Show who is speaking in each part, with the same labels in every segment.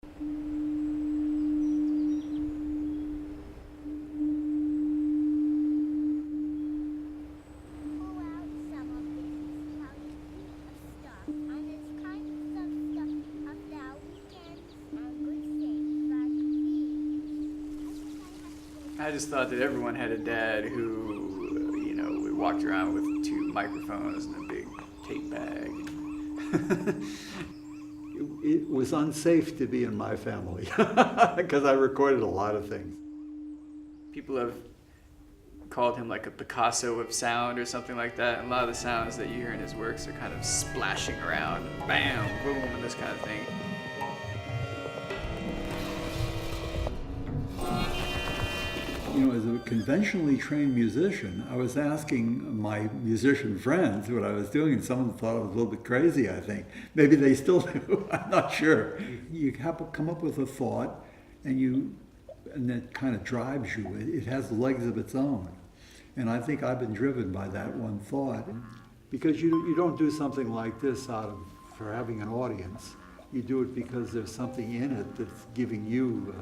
Speaker 1: I just thought that everyone had a dad who, walked around with two microphones and a big tape bag.
Speaker 2: It was unsafe to be in my family because I recorded a lot of things.
Speaker 1: People have called him like a Picasso of sound or something like that. And a lot of the sounds that you hear in his works are kind of splashing around, bam, boom, and this kind of thing.
Speaker 2: As a conventionally trained musician, I was asking my musician friends what I was doing, and some of them thought I was a little bit crazy, I think. Maybe they still do, I'm not sure. You have to come up with a thought, and that kind of drives you. It has legs of its own. And I think I've been driven by that one thought. Because you don't do something like this for having an audience. You do it because there's something in it that's giving you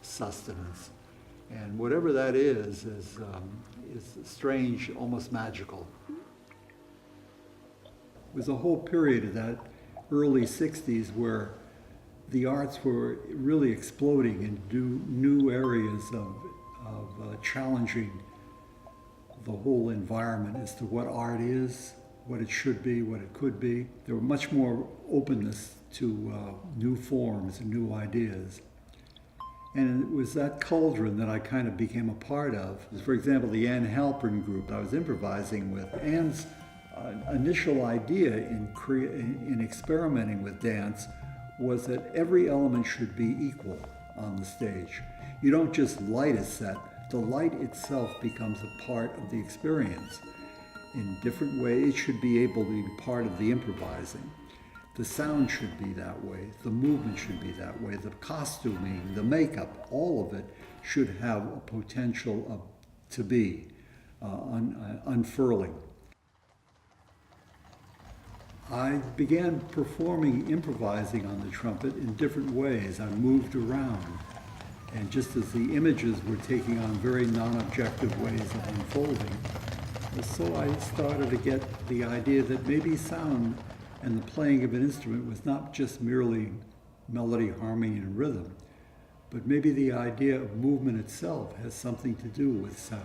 Speaker 2: sustenance. And whatever that is strange, almost magical. It was a whole period of that early 60s where the arts were really exploding into new areas of challenging the whole environment as to what art is, what it should be, what it could be. There was much more openness to new forms and new ideas. And it was that cauldron that I kind of became a part of. For example, the Ann Halpern group I was improvising with. Ann's initial idea in experimenting with dance was that every element should be equal on the stage. You don't just light a set, the light itself becomes a part of the experience. In different ways, it should be able to be part of the improvising. The sound should be that way, the movement should be that way, the costuming, the makeup, all of it should have a potential to be unfurling. I began improvising on the trumpet in different ways. I moved around, and just as the images were taking on very non-objective ways of unfolding, so I started to get the idea that maybe sound and the playing of an instrument was not just merely melody, harmony, and rhythm, but maybe the idea of movement itself has something to do with sound.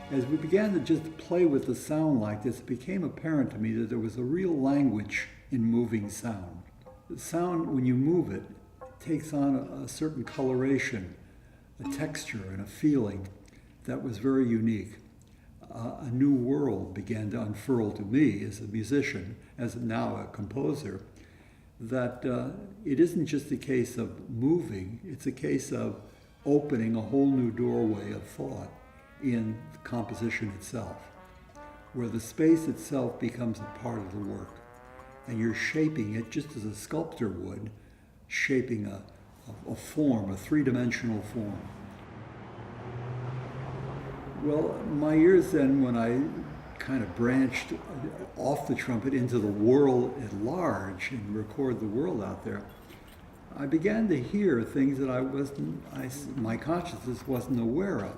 Speaker 2: As we began to just play with the sound like this, it became apparent to me that there was a real language in moving sound. The sound, when you move it, takes on a certain coloration, a texture, and a feeling that was very unique. A new world began to unfurl to me as a musician, as now a composer, that it isn't just a case of moving, it's a case of opening a whole new doorway of thought in the composition itself, where the space itself becomes a part of the work, and you're shaping it just as a sculptor would, shaping a form, a three-dimensional form. Well, my years then, when I kind of branched off the trumpet into the world at large and record the world out there, I began to hear things that my consciousness wasn't aware of.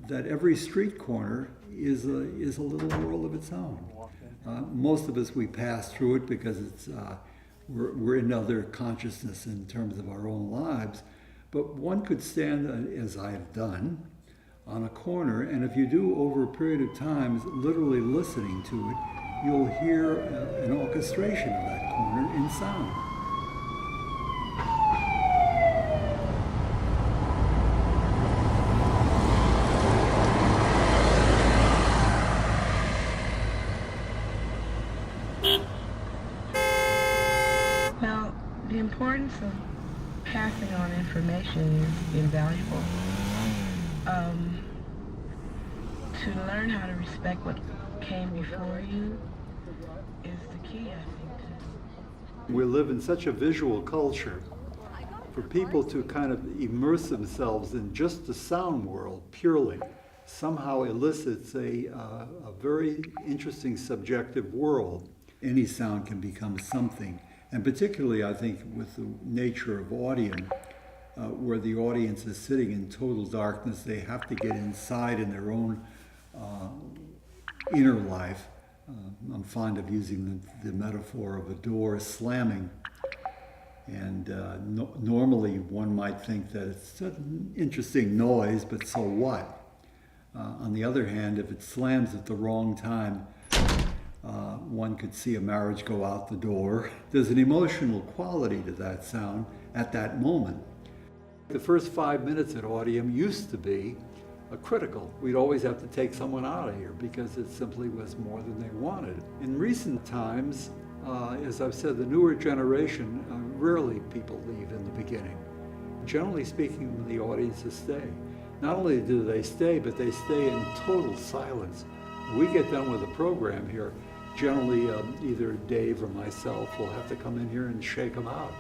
Speaker 2: That every street corner is a little world of its own. Most of us, we pass through it because we're in other consciousness in terms of our own lives. But one could stand, as I've done, on a corner, and if you do over a period of time, literally listening to it, you'll hear an orchestration of that corner in sound.
Speaker 3: Well, the importance of passing on information is invaluable. To learn how to respect what came before you is the key, I think.
Speaker 2: We live in such a visual culture. For people to kind of immerse themselves in just the sound world purely somehow elicits a very interesting subjective world. Any sound can become something And particularly, I think, with the nature of Audium, where the audience is sitting in total darkness, they have to get inside in their own inner life. I'm fond of using the metaphor of a door slamming. And normally one might think that it's an interesting noise, but so what? On the other hand, if it slams at the wrong time, one could see a marriage go out the door. There's an emotional quality to that sound at that moment. The first 5 minutes at Audium used to be critical. We'd always have to take someone out of here because it simply was more than they wanted. In recent times, as I've said, the newer generation, rarely people leave in the beginning. Generally speaking, the audiences stay. Not only do they stay, but they stay in total silence. When we get done with the program here, generally either Dave or myself will have to come in here and shake them out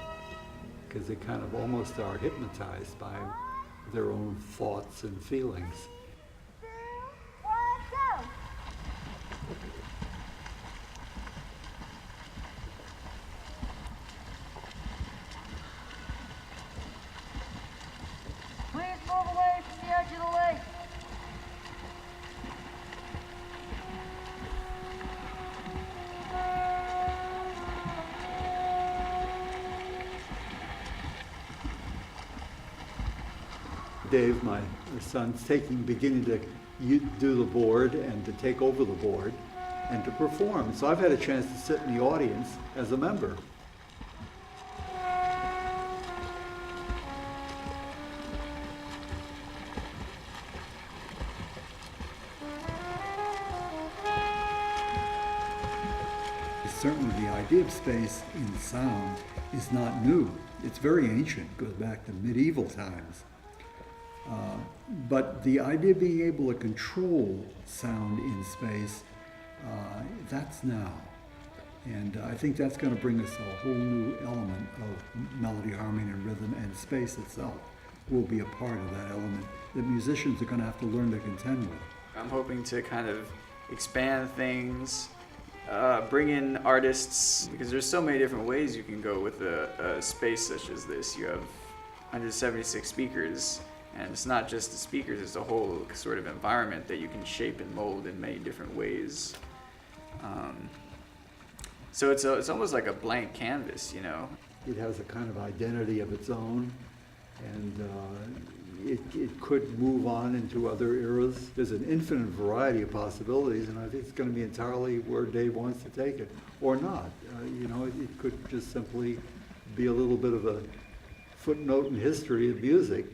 Speaker 2: because they kind of almost are hypnotized by their own thoughts and feelings.
Speaker 4: Please move away from the edge of the lake.
Speaker 2: Dave, my son's beginning to do the board and to take over the board and to perform. So I've had a chance to sit in the audience as a member. Certainly the idea of space in sound is not new. It's very ancient, it goes back to medieval times. But the idea of being able to control sound in space, that's now. And I think that's going to bring us a whole new element of melody, harmony, and rhythm, and space itself will be a part of that element that musicians are going to have to learn to contend with.
Speaker 1: I'm hoping to kind of expand things, bring in artists, because there's so many different ways you can go with a space such as this. You have 176 speakers, and it's not just the speakers, it's a whole sort of environment that you can shape and mold in many different ways. So it's almost like a blank canvas, you know?
Speaker 2: It has a kind of identity of its own, and it could move on into other eras. There's an infinite variety of possibilities, and I think it's going to be entirely where Dave wants to take it, or not. You know, it could just simply be a little bit of a footnote in history of music.